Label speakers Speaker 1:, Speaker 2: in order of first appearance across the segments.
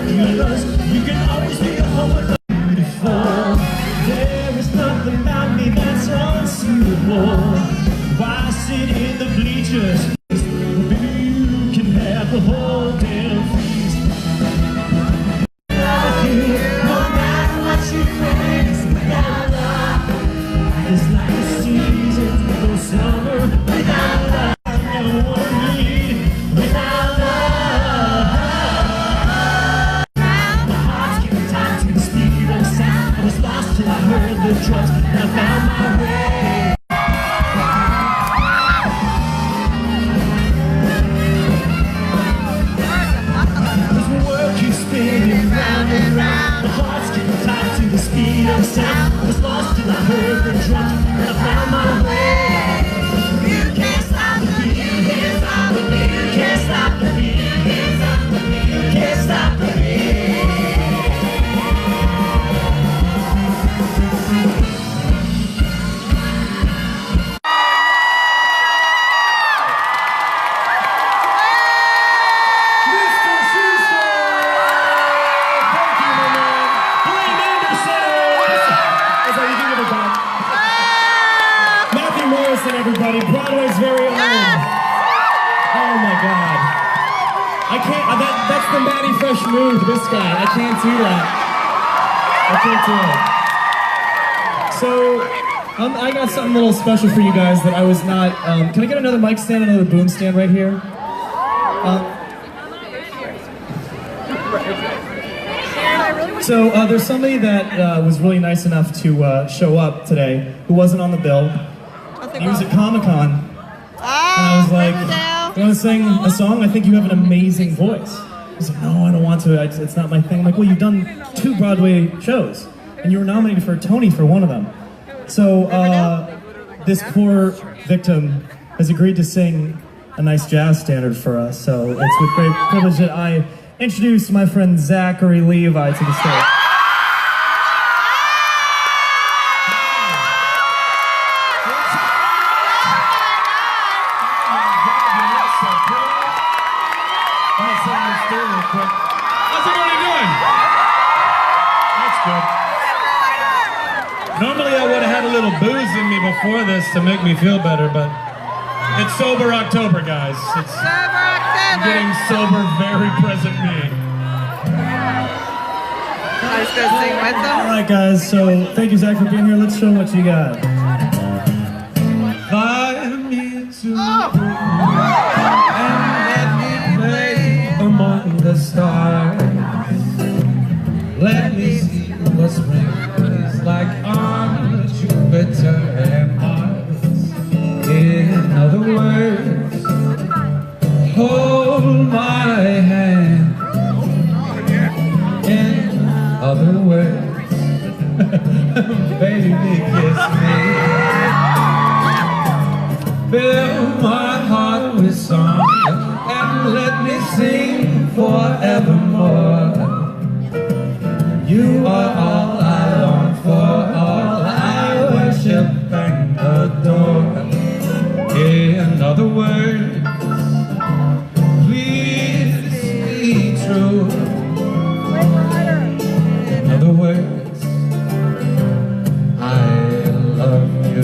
Speaker 1: binoculars. You can always be a home with beautiful. There is nothing about me that's unsuitable. Why sit in the bleachers? Maybe you can have the whole damn feast. No matter what you face, without love, it's like the seasons go summer without love. Trust, and I found my way. As the world keeps spinning round and round, my heart's getting tight to the speed of sound. I was lost till I heard the drums, and I found my way. You can't stop the beat, you can't stop the beat, you can't stop the beat, you can't stop the beat, you can't stop the beat.
Speaker 2: Morrison, everybody, Broadway's very own. Oh my God. I can't, that's the Matty Fresh move, this guy. I can't do that. I can't do it. So, I got something a little special for you guys that I was not, can I get another mic stand, another boom stand right here? So, there's somebody that was really nice enough to show up today who wasn't on the bill. He was at Comic-Con, and I was like, you want to sing a song? I think you have an amazing voice. He's like, no, I don't want to, it's not my thing. I'm like, well, you've done 2 Broadway shows, and you were nominated for a Tony for one of them. So this poor victim has agreed to sing a nice jazz standard for us, so it's with great privilege that I introduce my friend Zachary Levi to the stage.
Speaker 3: How's everybody doing? That's good. Normally I would have had a little booze in me before this to make me feel better, but it's Sober October, guys. It's Sober October. Getting sober, very present me.
Speaker 4: I was going to sing with them.
Speaker 2: All right, guys. So thank you, Zach, for being here. Let's show them what you got.
Speaker 3: Fly me to and let me play among the stars. Let me see what spring is like on Jupiter and Mars. In other words, hold my hand. In other words, baby, kiss me. Fill my heart with song and let me sing forevermore. You are all I long for, all I worship and adore. In other words, please be true. In other words, I love you.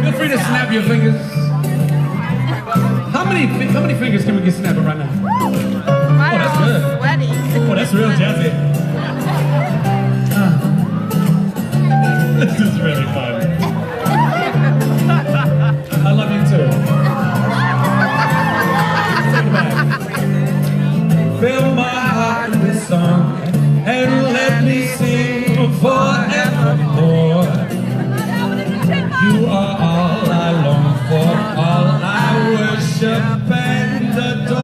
Speaker 3: Feel free to snap your fingers. How many fingers can we get snapping right now?
Speaker 4: Mine are all sweaty.
Speaker 3: Oh, that's real jazzy. This is really fun. I love you too. Take it back. Fill my heart with song and let me sing forevermore. You are all I long for, all I worship and adore.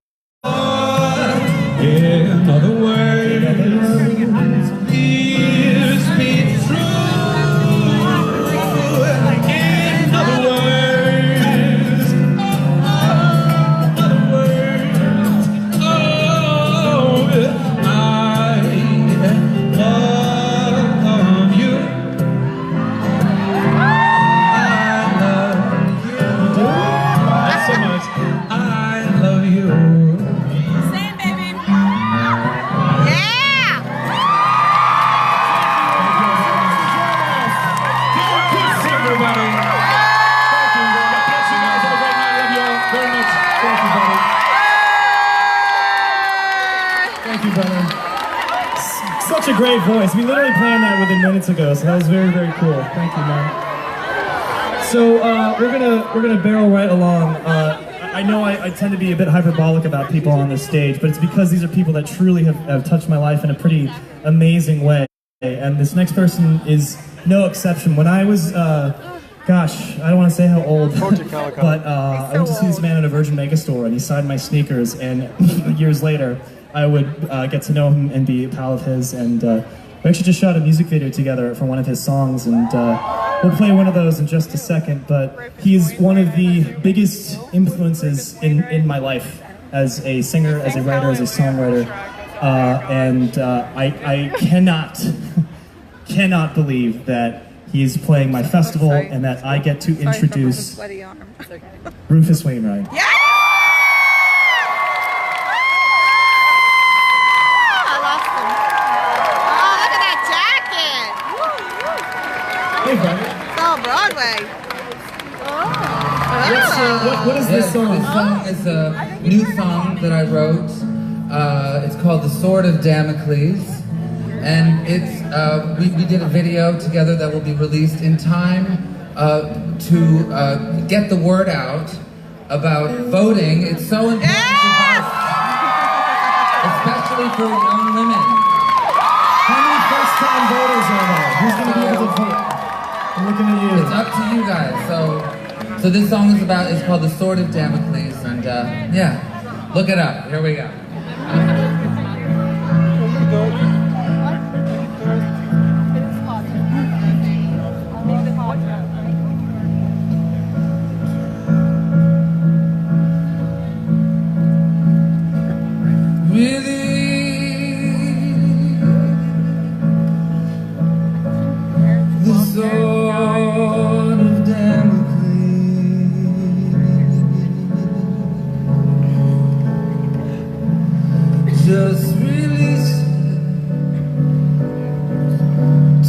Speaker 3: In other words, please be true. In other words, oh, I love you. I love you. That's so much.
Speaker 2: such a great voice. We literally planned that within minutes ago, so that was very, very cool. Thank you, man. So we're gonna barrel right along. I know I tend to be a bit hyperbolic about people on this stage, but it's because these are people that truly have touched my life in a pretty amazing way. And this next person is no exception. When I was, gosh, I don't want to say how old, but I went to see this man at a Virgin Megastore, and he signed my sneakers, and years later, I would get to know him and be a pal of his, and we actually just shot a music video together for one of his songs, and we'll play one of those in just a second, but he's one of the biggest influences in my life as a singer, as a writer, as a songwriter, and I cannot believe that he's playing my festival and that I get to introduce Rufus Wainwright.
Speaker 4: Yeah!
Speaker 2: Hey, buddy.
Speaker 4: It's all Broadway.
Speaker 2: What is this song?
Speaker 3: This song is a new song that I wrote. It's called The Sword of Damocles. And it's we did a video together that will be released in time to get the word out about voting. It's so important to vote, especially for young women.
Speaker 2: How many first-time voters are there? Who's going to be able to vote? I'm looking at you.
Speaker 3: It's up to you guys. So this song is it's called The Sword of Damocles, and yeah, look it up. Here we go. Just release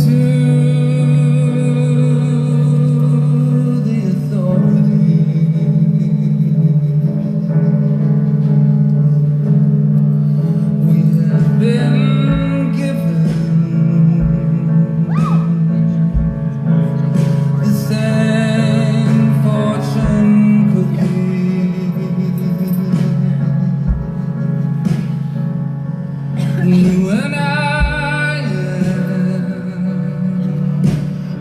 Speaker 3: to the authority. We have been given the same fortune cookie. You and I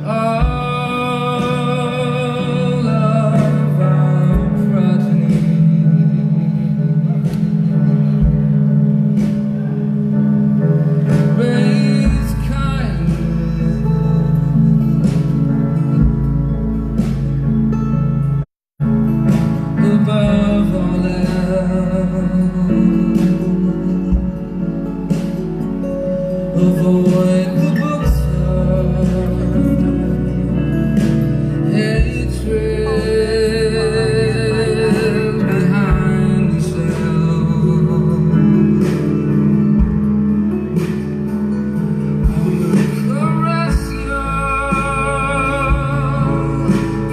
Speaker 3: all of our progeny. Raised kindly above all else. Avoid the bookstore, hatred behind the shelf.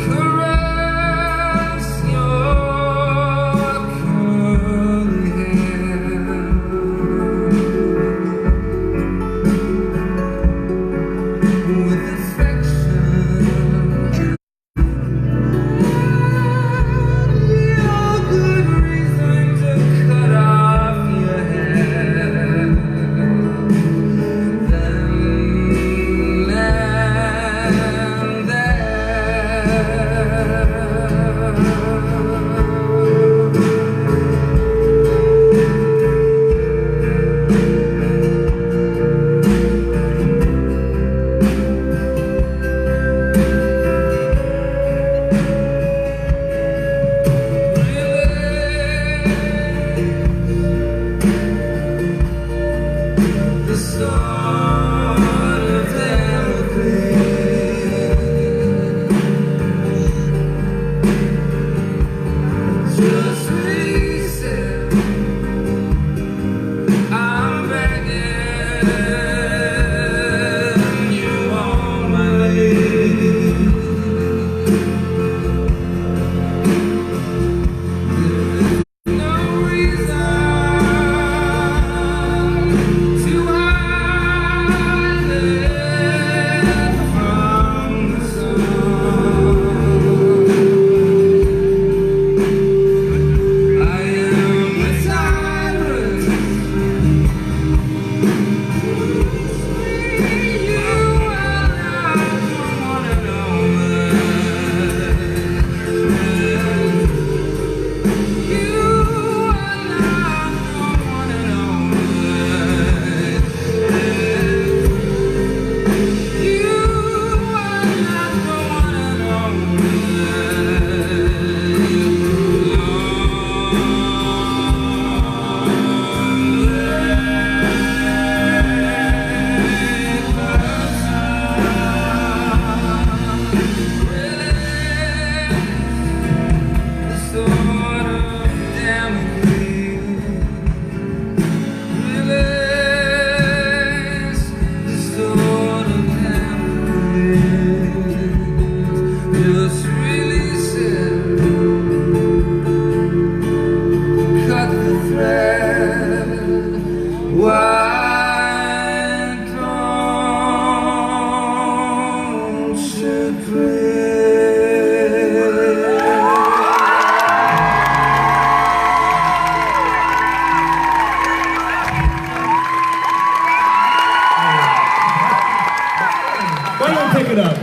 Speaker 3: Caress your curly hair. With affection, your good reason to cut off your hair, then and there. The sword of Damocles. Just release it. I'm begging you on my knees. No reason to hide.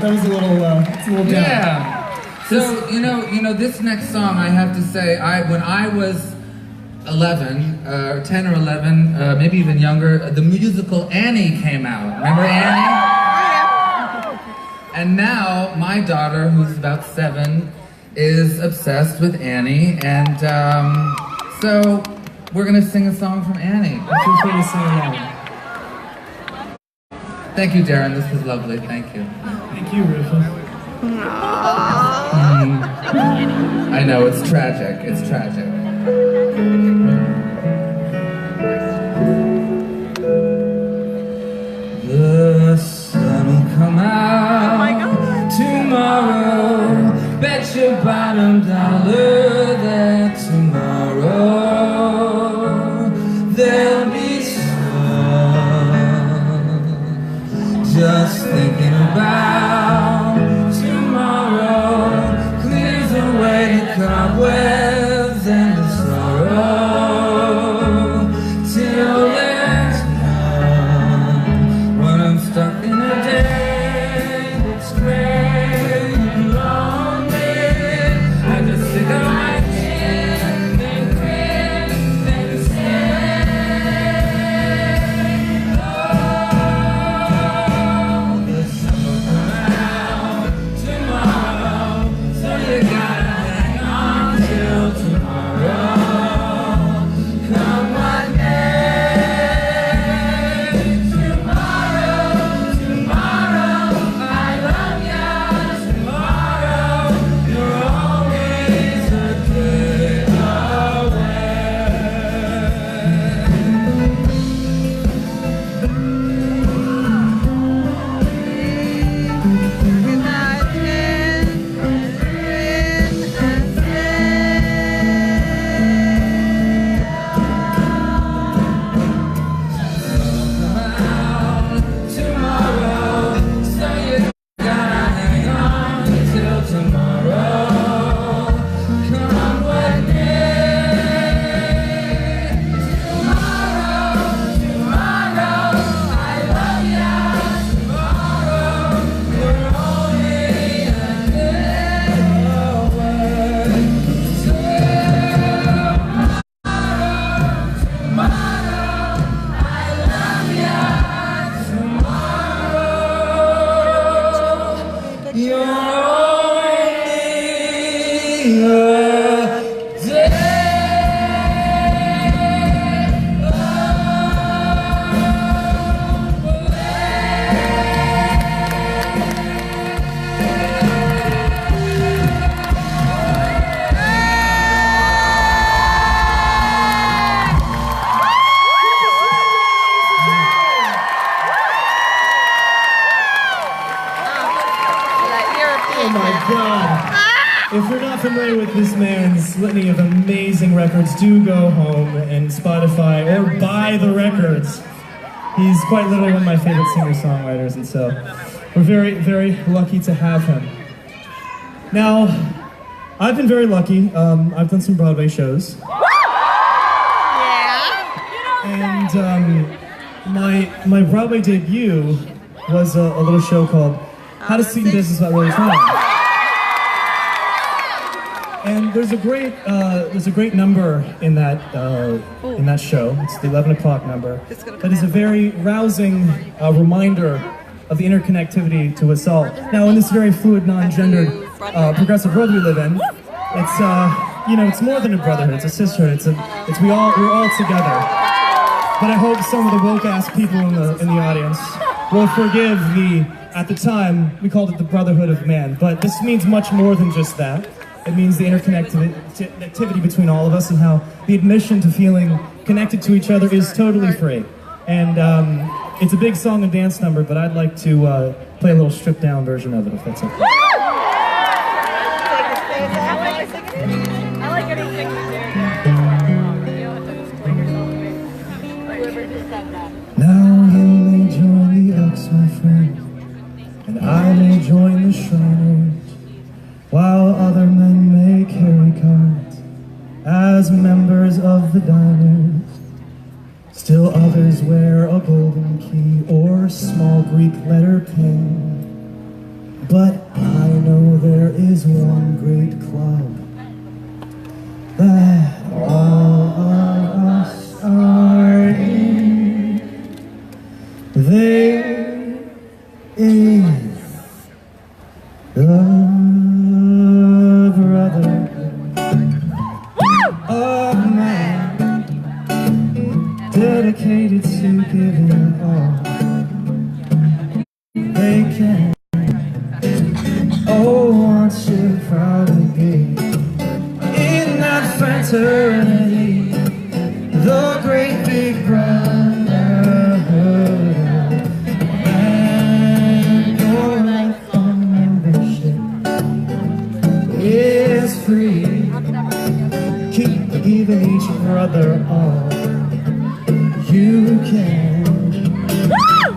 Speaker 2: That was a little, it's a little down.
Speaker 3: Yeah. So, you know, this next song, I have to say, when I was 11, 10 or 11, maybe even younger, the musical Annie came out. Remember Annie? And now, my daughter, who's about 7, is obsessed with Annie, and so we're gonna sing a song from Annie.
Speaker 2: Feel free to sing along.
Speaker 3: Thank you, Darren. This was lovely. Thank you.
Speaker 2: Thank you, Rufus.
Speaker 3: I know, it's tragic. It's tragic. The sun will come out tomorrow. Bet your bottom dollar that tomorrow there'll be sun. Just thinking about tomorrow clears away the cobwebs and the sorrow till there's none. When I'm stuck in a day that's gray and lonely, I just stick out my chin and grin and say, oh, the sun will come out tomorrow, so you gotta hang on till tomorrow. Come what may, tomorrow, tomorrow, I love ya. Tomorrow, you're always a day away. Tomorrow, so you gotta hang on till tomorrow. Come what may. Tomorrow, tomorrow, I love ya. Tomorrow, you're only a day away. Tomorrow, I love ya. Tomorrow, you're only a day away.
Speaker 2: Oh my God. If you're not familiar with this man's litany of amazing records, do go home and Spotify or buy the records. He's quite literally one of my favorite singer-songwriters, and so we're very, very lucky to have him. Now, I've been very lucky. I've done some Broadway shows. And my Broadway debut was a little show called How to Sing Business Without Really Trying. And there's a great number in that show. It's the 11 o'clock number. That is a very rousing reminder of the interconnectivity to us all. Now, in this very fluid, non-gendered, progressive world we live in, it's it's more than a brotherhood. It's a sisterhood. We're all together. But I hope some of the woke-ass people in the audience will forgive at the time, we called it the Brotherhood of Man. But this means much more than just that. It means the interconnectivity between all of us and how the admission to feeling connected to each other is totally free. And it's a big song and dance number, but I'd like to play a little stripped-down version of it, if that's okay.
Speaker 4: I like anything you
Speaker 2: Now you may join the Elks, my friend, and I may join the Shriners, while other men may carry cards as members of the diners. Still others wear a golden key or small Greek letter pin.
Speaker 1: But I know there is one great club that all of us are in. There is the brotherhood of man, dedicated to giving all they can. Oh, aren't you proud to be in that fraternity, the great big brotherhood, and your lifelong membership is free. Keep giving each brother all you can.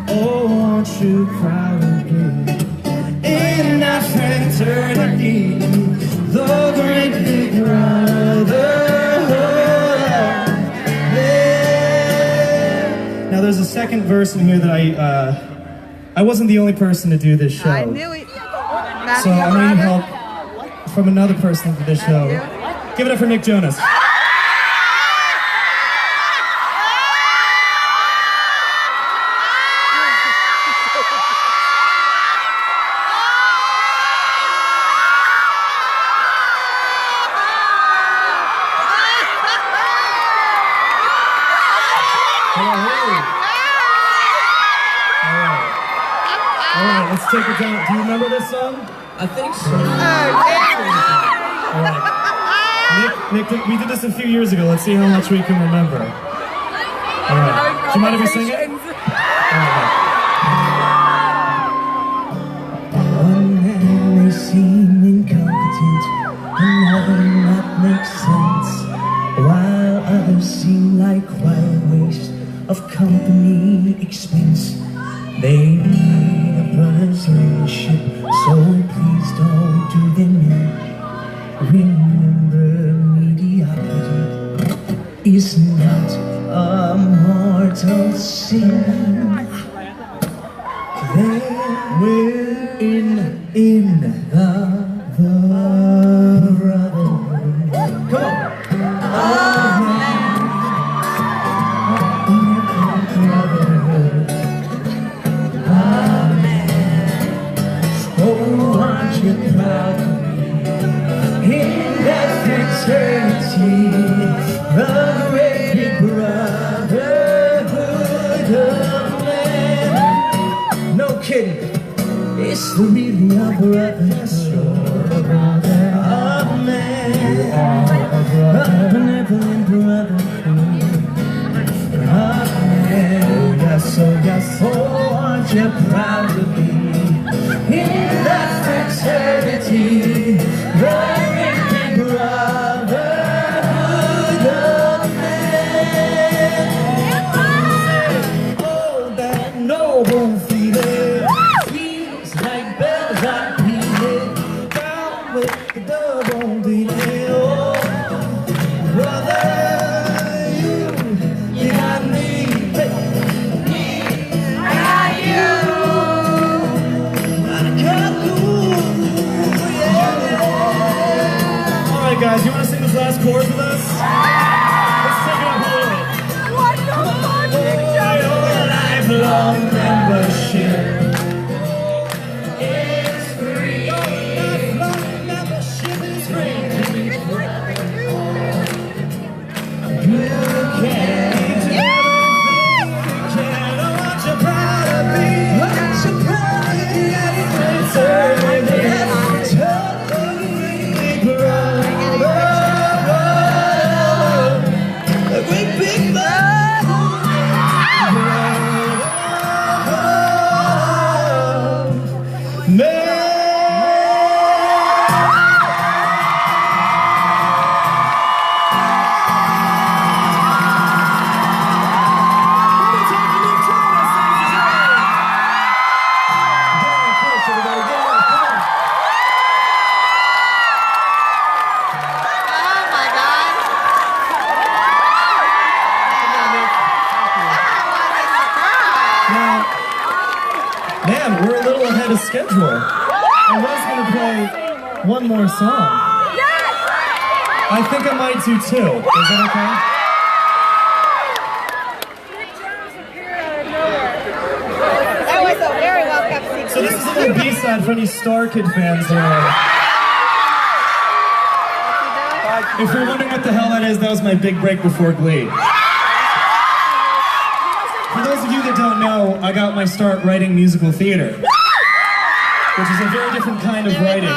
Speaker 1: Oh, aren't you proud to be in that fraternity, the great big brotherhood? Yeah. Now there's a second verse in here that I wasn't the only person to do this show.
Speaker 4: I knew it.
Speaker 1: So I need help from another person for this show. Give it up for Nick Jonas. Alright, let's take it down. Do you remember this song?
Speaker 3: I think so.
Speaker 1: Alright. Nick, we did this a few years ago. Let's see how much we can remember. Alright. Do you mind if we sing it? Alright. One man may seem incompetent, another not make sense, while others seem like quite a waste of company expense. They need a brother's leadership, so please don't do them in. Remember, mediocrity is not a mortal sin. They will in the brotherhood. Come on. The great brotherhood of man. No kidding, it's the really our brothers. You're a brother of man. You are a benevolent brotherhood of man. Yes, so aren't you proud to be in that fraternity? The great brotherhood of man. Oh, that noble feeling feels like bells are pealing down with the double delay. Oh, brother, you got me, I got you. Alright guys, you want to sing this last chorus with us? Let's take it up a little bit.
Speaker 4: What the fuck, Nick Jonas?
Speaker 1: Lifelong membership is free. Lifelong membership is free. You can do everything you can. I want you proud of me. I want you proud of me. Man, we're a little ahead of schedule.
Speaker 2: I was gonna play one more song. I think I might do two. Is that okay?
Speaker 4: That was a very well-kept secret.
Speaker 2: So this is a little B-side for any Star Kid fans here. If you're wondering what the hell that is, that was my big break before Glee. For those of you that don't know, I got my start writing musical theater, which is a very different kind of writing.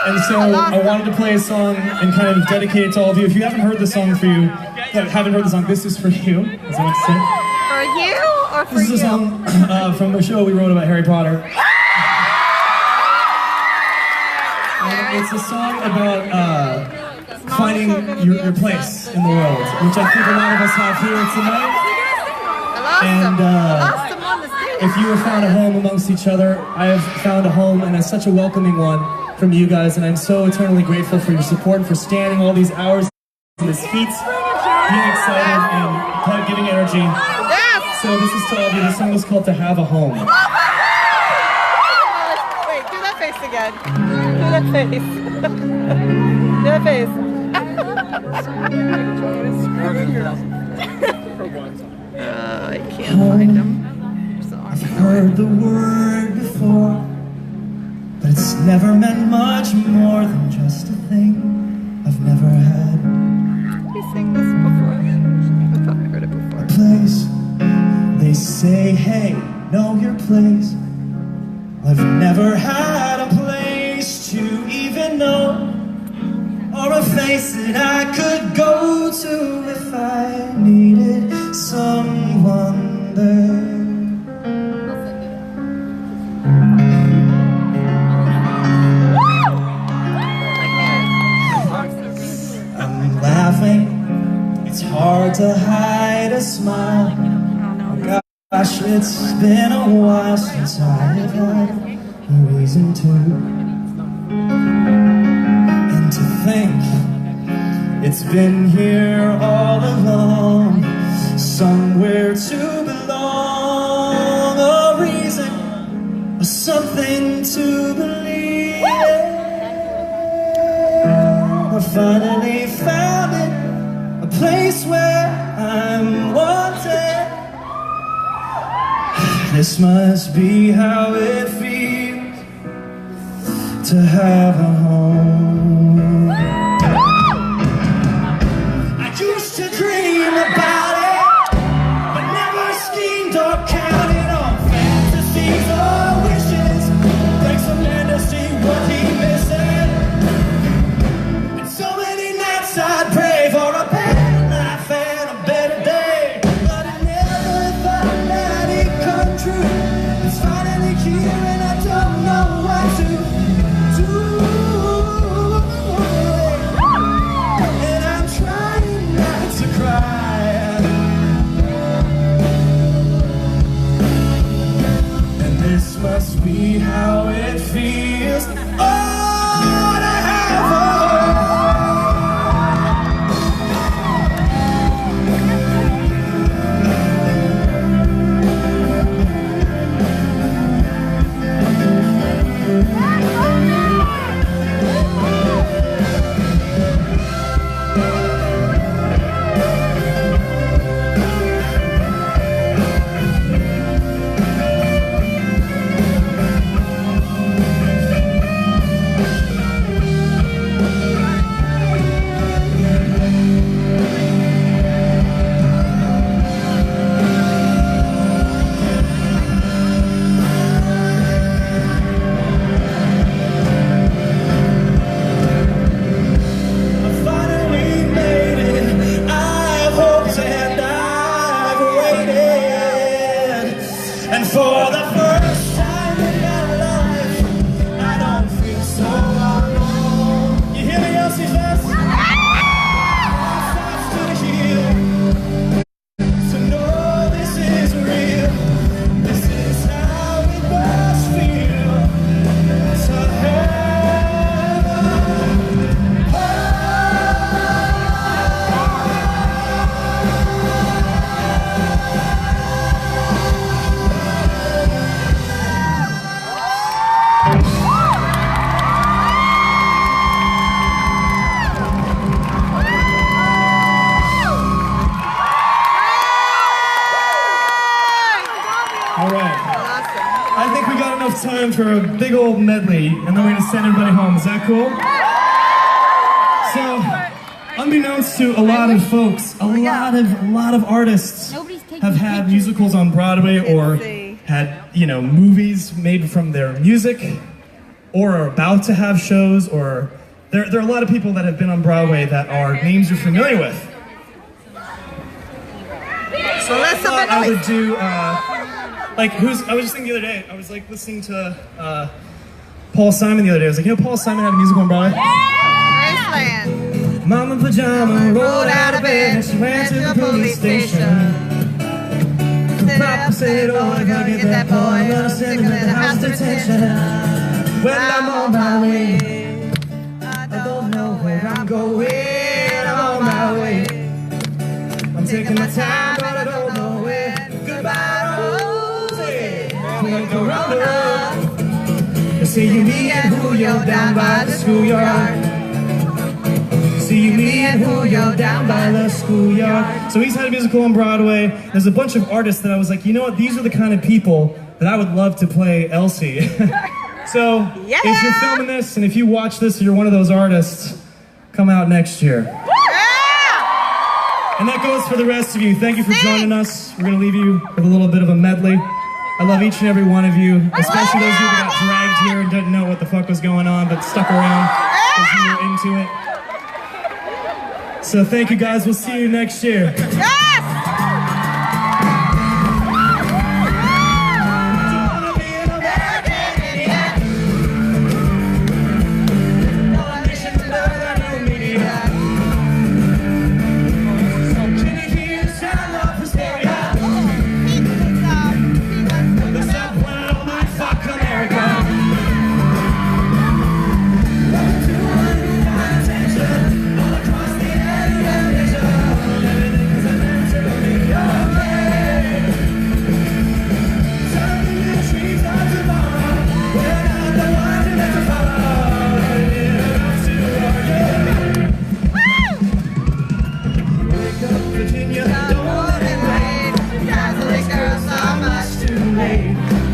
Speaker 2: And so I wanted to play a song and kind of dedicate it to all of you. If you haven't heard the song this is for you, as I want to say.
Speaker 4: For you or for
Speaker 2: This is a song from the show we wrote about Harry Potter. It's a song about finding your place in the world, which I think a lot of us have here tonight. And if you have found a home amongst each other, I have found a home, and it's such a welcoming one from you guys, and I'm so eternally grateful for your support and for standing all these hours in this heat, being excited and giving energy. So this is to all of you. This song is called To Have a Home.
Speaker 4: Wait, do that face again. Do that face. Do that face. I can't find him.
Speaker 1: I've heard the word before, but it's never meant much more than just a thing I've never had.
Speaker 4: You sang this before. I thought I heard it before.
Speaker 1: A place, they say, hey, know your place. I've never had a place to even know, or a face that I could go to if I needed someone there. I'm laughing, it's hard to hide a smile. Oh gosh, it's been a while since I've had a reason to. And to think it's been here all along, somewhere to belong, a reason or something to believe in. I finally found it, a place where I'm wanted. This must be how it feels to have a home. I used to dream about it, but never schemed or counted on fantasies or wishes. Breaks a man to see what he missing. And so many nights I'd pray for a better life and a better day, but I never thought that it come true. It's finally here and I don't know what to do.
Speaker 2: have time for a big old medley, and then we're gonna send everybody home. Is that cool? So, unbeknownst to a lot of folks, a lot of artists have had musicals on Broadway or had, you know, movies made from their music, or are about to have shows, or there are a lot of people that have been on Broadway that are names you're familiar with. So I thought I would do, I was just thinking the other day, I was like listening to Paul Simon the other day. I was like, you know, Paul Simon had a musical on Broadway?
Speaker 4: Graceland.
Speaker 2: Mama Pajama rolled out of bed and she ran to the police station. The papa said, oh, I gotta get that boy, I'm gonna send him to the house detention. Well, I'm on my way, I don't know where I'm going, I'm on my way. I'm taking my time, but I don't know where. Goodbye, Rosie, when Corona. See you, me, and Julio down by the schoolyard. See you, me, and Julio down by the schoolyard. So he's had a musical on Broadway. There's a bunch of artists that I was like, you know what? These are the kind of people that I would love to play Elsie. So if you're filming this and if you watch this, you're one of those artists, come out next year. And that goes for the rest of you. Thank you for joining us. We're going to leave you with a little bit of a medley. I love each and every one of you, especially those of you that got dragged here and didn't know what the fuck was going on, but stuck around because you were into it. So thank you guys. We'll see you next year.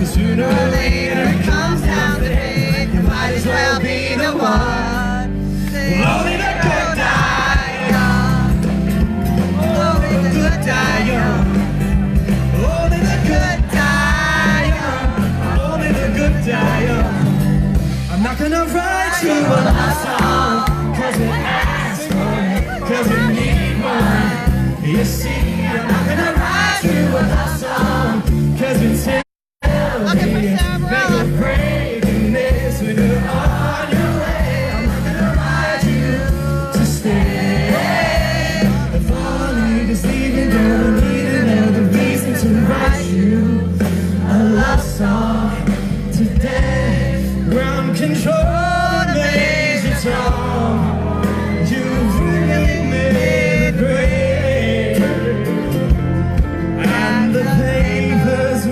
Speaker 2: Sooner or later it comes down to it, you might as well be the one. Only the good die young. Only the good die young. Only the good die young. Only the good die young. I'm not gonna write you a love song, cause we ask for it, cause we need one. You see, I'm not gonna write you a love song, cause we take and the papers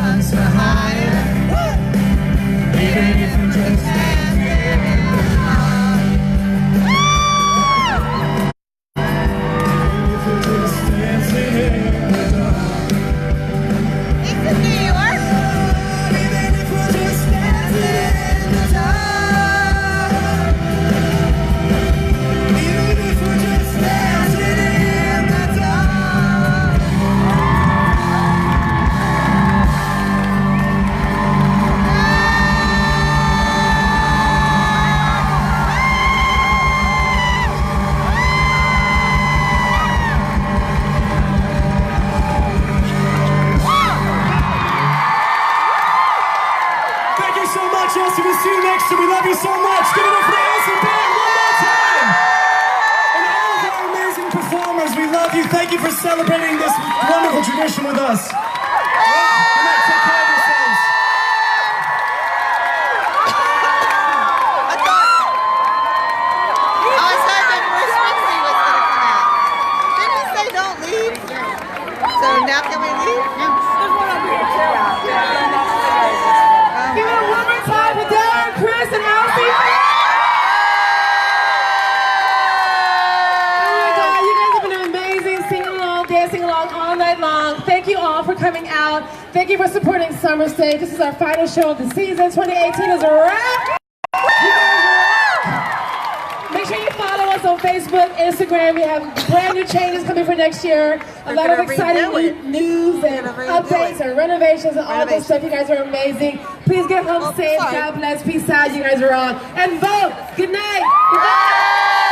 Speaker 1: runs for hire. Even if I'm just standing in the dark. Even if I'm just dancing in the dark.
Speaker 4: It's in New York.
Speaker 1: Even if we're just dancing in the dark. Even if we're just dancing in the dark. Thank you so much, Elsie. We'll see you next year. We love you so much. Give it up for Elsie Band one more time. And all of our amazing performers, we love you. Thank you for celebrating this wonderful tradition with us. Good night. Take care of yourselves.
Speaker 4: I said that Bruce Springsteen was going to come out. Didn't he say don't leave? So now can we leave?
Speaker 5: Give it one more time for Darren, Criss, and Elsiefest. Oh my God, you guys have been amazing, singing along, dancing along all night long. Thank you all for coming out. Thank you for supporting Summerstage. This is our final show of the season. 2018 is a wrap. You guys rock. Make sure you follow us on Facebook, Instagram. We have brand new changes coming for next year. A lot of exciting news and updates and renovations and all this stuff. You guys are amazing. Please get home safe. God bless. Peace out. You guys are on. And vote. Good night. Goodbye.